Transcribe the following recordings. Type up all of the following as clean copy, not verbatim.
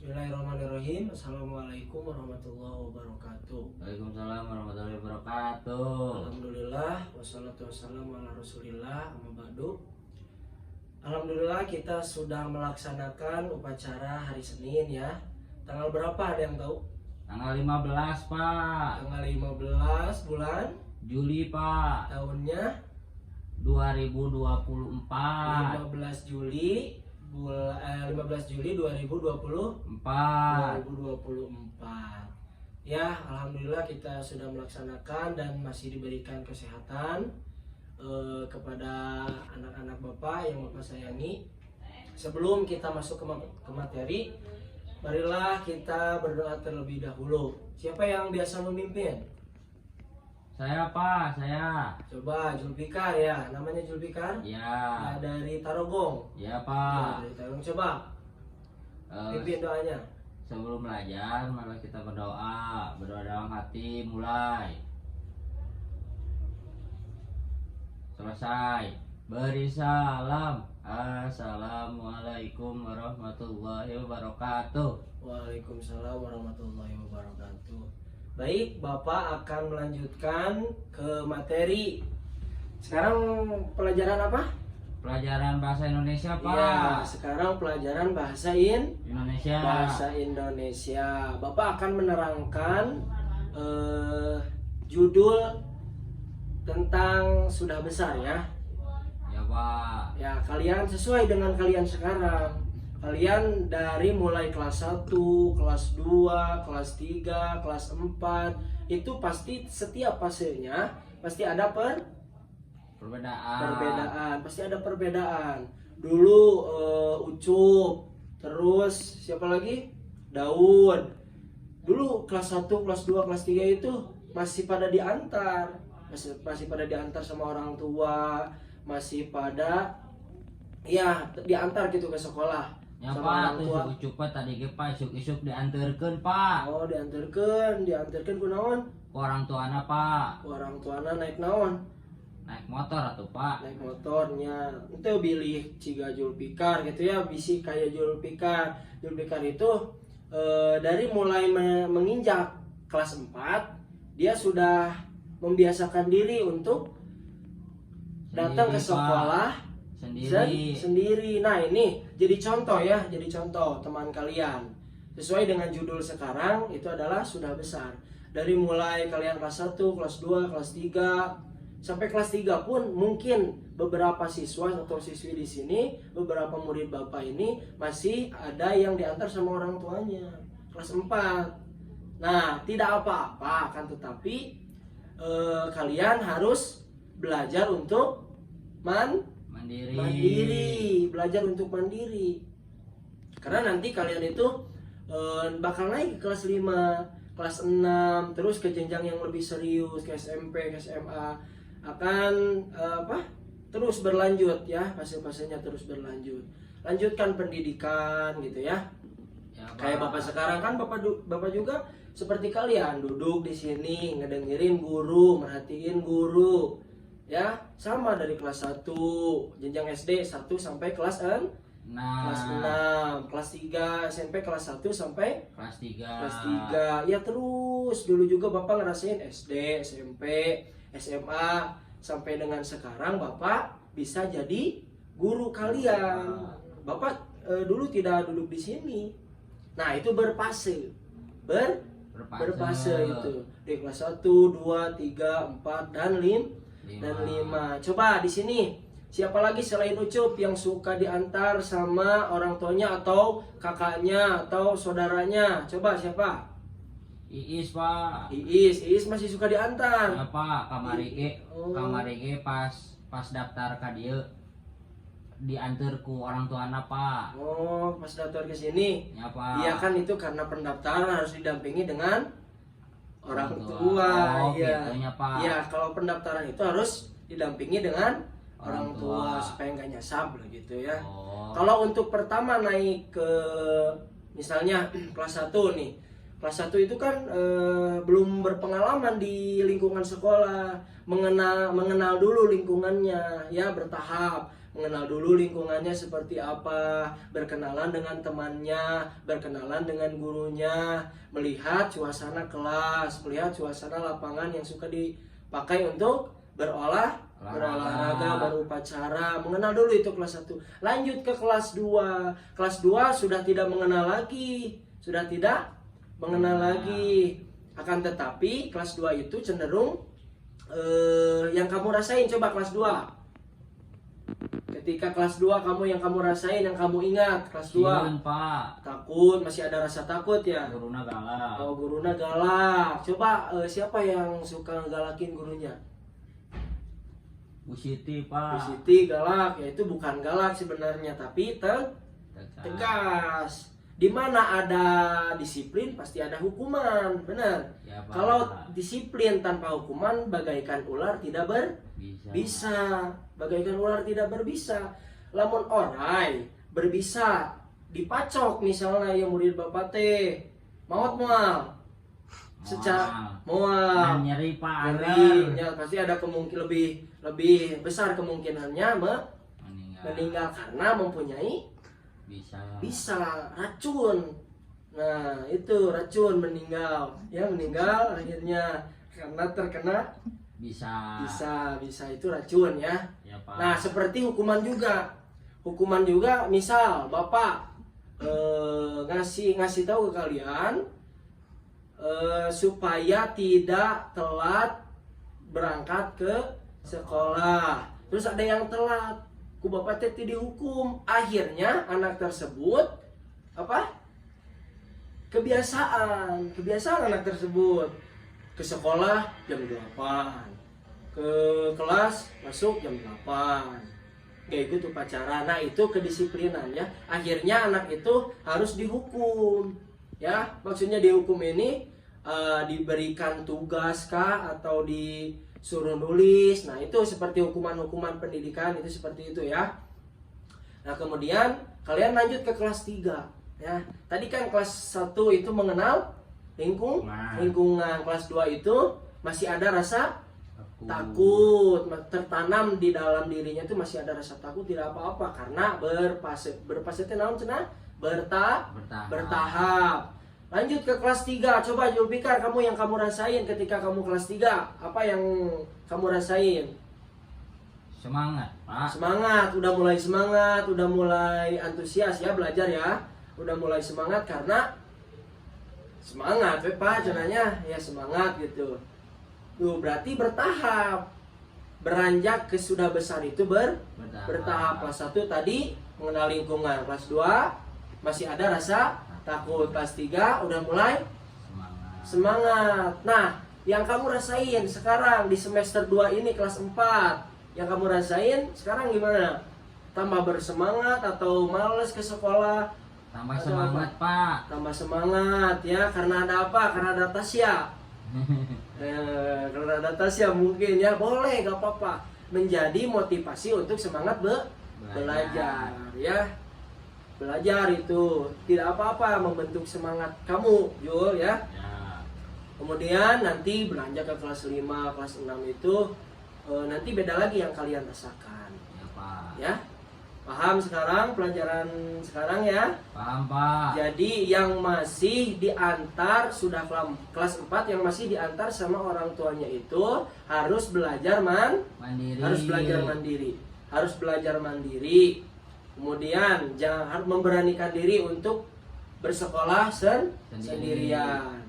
Bismillahirrahmanirrahim. Assalamualaikum warahmatullahi wabarakatuh. Waalaikumsalam warahmatullahi wabarakatuh. Alhamdulillah wassalatu wassalamu ala rasulillah amma ba'du. Alhamdulillah kita sudah melaksanakan upacara hari Senin ya. Tanggal berapa ada yang tahu? Tanggal 15 Pak, Tanggal 15 bulan Juli Pak, tahunnya 2024. 15 Juli 15 Juli 2024. Ya, alhamdulillah kita sudah melaksanakan dan masih diberikan kesehatan kepada anak-anak Bapak yang Bapak sayangi. Sebelum kita masuk ke materi, marilah kita berdoa terlebih dahulu. Siapa yang biasa memimpin? Saya Pak, saya. Coba Julfikar ya, namanya Julfikar? Ya. Dari Tarogong. Ya Ya, Pak. dari Tarogong. Coba Eh, pimpin doanya. sebelum belajar, mari kita berdoa dalam hati, mulai. Selesai. Beri salam. Assalamualaikum warahmatullahi wabarakatuh. Waalaikumsalam warahmatullahi wabarakatuh. Baik, Bapak akan melanjutkan ke materi. Sekarang pelajaran apa? Pelajaran bahasa Indonesia Pak. Ya, sekarang pelajaran bahasa Indonesia. bahasa Indonesia. Bapak akan menerangkan judul tentang sudah besar ya. Ya Pak. Ya, kalian sesuai dengan kalian sekarang. Kalian dari mulai kelas 1, kelas 2, kelas 3, kelas 4 itu pasti setiap fasenya pasti ada perbedaan, pasti ada perbedaan. Dulu Ucup, terus siapa lagi? Daud. Dulu kelas 1, kelas 2, kelas 3 itu masih pada diantar. Masih pada diantar sama orang tua, masih pada ya diantar gitu ke sekolah. Ya Sama Pak, orang tuh tua. cukup tadi ge Pak, isuk-isuk diantarkeun Pak. Oh, diantarkan ku naon? Ku orang tuana Pak. Ku orang tuana naik naon? Naik motor atuh Pak. Naik motornya. Itu bilih ciga Julfikar gitu ya, bisi kayak Julfikar. Julfikar itu dari mulai menginjak kelas 4 dia sudah membiasakan diri untuk datang ke Sendiri, Pak. sekolah Sendiri. sendiri. Nah, ini jadi contoh ya, jadi contoh teman kalian. Sesuai dengan judul sekarang itu adalah sudah besar. Dari mulai kalian kelas 1, kelas 2, kelas 3 sampai kelas 3 pun mungkin beberapa siswa atau siswi di sini, beberapa murid Bapak ini masih ada yang diantar sama orang tuanya. Kelas 4. Nah, tidak apa-apa kan, tetapi kalian harus belajar untuk mandiri, belajar untuk mandiri. Karena nanti kalian itu bakal naik ke kelas 5, kelas 6, terus ke jenjang yang lebih serius, ke SMP, ke SMA akan terus berlanjut ya, fase-fasenya terus berlanjut. Lanjutkan pendidikan gitu ya. Ya, Kayak Bapak sekarang kan Bapak juga seperti kalian duduk di sini ngedengerin guru, merhatiin guru. Ya, sama dari kelas 1, jenjang SD 1 sampai kelas 6, kelas 3 SMP kelas 1 sampai kelas 3. kelas 3. Ya terus dulu juga Bapak ngerasain SD, SMP, SMA sampai dengan sekarang Bapak bisa jadi guru kalian. Bapak dulu tidak duduk di sini. Nah, itu berfase itu di kelas 1, 2, 3, 4 dan 5. Coba di sini siapa lagi selain Ucup yang suka diantar sama orang tuanya atau kakaknya atau saudaranya? Coba siapa? Iis Pak. Iis masih suka diantar. Ya Pak, kamari Oh. ge pas daftar ka dieu diantar ku orang tuana Pak. Oh, pas daftar ke sini. Ya Pak. Iya kan, itu karena pendaftaran harus didampingi dengan orang Orang tua. tua. Oh, Iya. gitunya, Pak. Iya, kalau pendaftaran itu harus didampingi dengan orang Orang tua tua. supaya nggak nyasar lah gitu ya. Oh. Kalau untuk pertama naik ke misalnya kelas 1 nih. Kelas 1 itu kan belum berpengalaman di lingkungan sekolah, mengenal dulu lingkungannya ya, bertahap. mengenal dulu lingkungannya seperti apa, berkenalan dengan temannya, berkenalan dengan gurunya, melihat suasana kelas, melihat suasana lapangan yang suka dipakai untuk berolahraga, berupacara, mengenal dulu itu kelas 1. Lanjut ke kelas 2. Kelas 2 sudah tidak mengenal lagi, sudah tidak mengenal lagi. Akan tetapi kelas 2 itu cenderung yang kamu rasain. Coba kelas 2. Ketika kelas 2 yang kamu rasain, yang kamu ingat kelas 2. Sieun, Pak. Takut, masih ada rasa takut ya. Guruna galak. Oh, gurunya galak. Coba siapa yang suka galakin gurunya? Bu Siti, Bu Pak. Siti galak, ya itu bukan galak sebenarnya, tapi tegas. Di mana ada disiplin pasti ada hukuman, benar. Ya, Pak. Kalau disiplin tanpa hukuman bagaikan ular tidak Bisa. bisa, bagaikan ular tidak berbisa. Lamun orai berbisa dipacok misalnya yang murid bapak teh maut moal secara moal Dan nyeri, Pak. nyeri, ya, pasti ada kemungkinan lebih besar kemungkinannya meninggal karena mempunyai bisa racun. Nah itu racun, meninggal akhirnya karena terkena bisa itu racun ya. Ya, Pak. Nah seperti hukuman juga misal bapak ngasih tahu ke kalian supaya tidak telat berangkat ke sekolah, terus ada yang telat, ku bapak teh dihukum. Akhirnya anak tersebut kebiasaan anak tersebut ke sekolah jam 8, ke kelas masuk jam 8, gak ikut upacara. Nah itu kedisiplinan ya. Akhirnya anak itu harus dihukum ya. Maksudnya dihukum ini diberikan tugas kah atau disuruh nulis. Nah itu seperti hukuman-hukuman pendidikan itu seperti itu ya. Nah kemudian kalian lanjut ke kelas 3 ya. Tadi kan kelas 1 itu mengenal lingkungan. Kelas 2 itu masih ada rasa takut, tertanam di dalam dirinya itu masih ada rasa takut, tidak apa-apa karena berpasitnya naon cenah bertahap. Lanjut ke kelas 3. Coba Julfikar, kamu yang kamu rasain ketika kamu kelas 3, apa yang kamu rasain? Semangat, Pak. Semangat, udah mulai antusias ya belajar ya. Udah mulai semangat karena semangat Pak cenanya ya, semangat gitu. Tuh berarti bertahap. Beranjak ke sudah besar itu bertahap. Kelas 1 tadi mengenal lingkungan, kelas 2 masih ada rasa takut, kelas 3 udah mulai semangat. Nah, yang kamu rasain sekarang di semester 2 ini kelas 4, yang kamu rasain sekarang gimana? Tambah bersemangat atau males ke sekolah? Tambah semangat, Pak. Tambah semangat ya, karena ada apa? Karena ada Tasya. Karena ada Tasya mungkin ya, boleh gak apa-apa. Menjadi motivasi untuk semangat belajar ya. Belajar itu tidak apa-apa, membentuk semangat kamu Jul ya. Kemudian nanti beranjak ke kelas 5, kelas 6 itu nanti beda lagi yang kalian rasakan Ya, Pak. ya. Paham sekarang pelajaran sekarang ya? Paham, Pak. Jadi yang masih diantar sudah kelas 4 yang masih diantar sama orang tuanya itu harus belajar mandiri. Harus belajar mandiri. Kemudian harus memberanikan diri untuk bersekolah sendirian.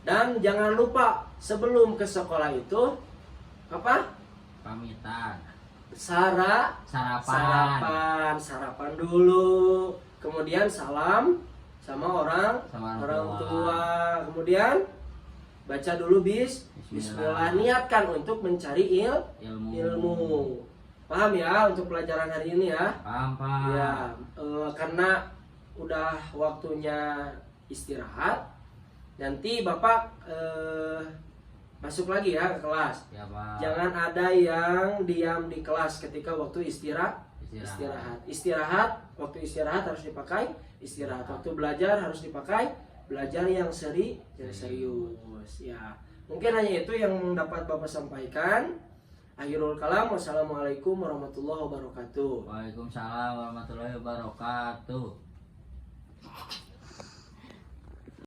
Dan jangan lupa sebelum ke sekolah itu Pamitan. Sarapan dulu, kemudian salam sama orang tua, kemudian baca dulu bismillah, niatkan untuk mencari ilmu. Paham ya untuk pelajaran hari ini ya? Paham, Pak. Ya, karena udah waktunya istirahat, nanti Bapak masuk lagi ya ke kelas. Ya, Pak. Jangan ada yang diam di kelas ketika waktu istirahat. Waktu istirahat harus dipakai istirahat. Waktu belajar harus dipakai belajar yang serius ya. Mungkin hanya itu yang dapat Bapak sampaikan. Akhirul kalam, wassalamualaikum warahmatullahi wabarakatuh. Waalaikumsalam warahmatullahi wabarakatuh.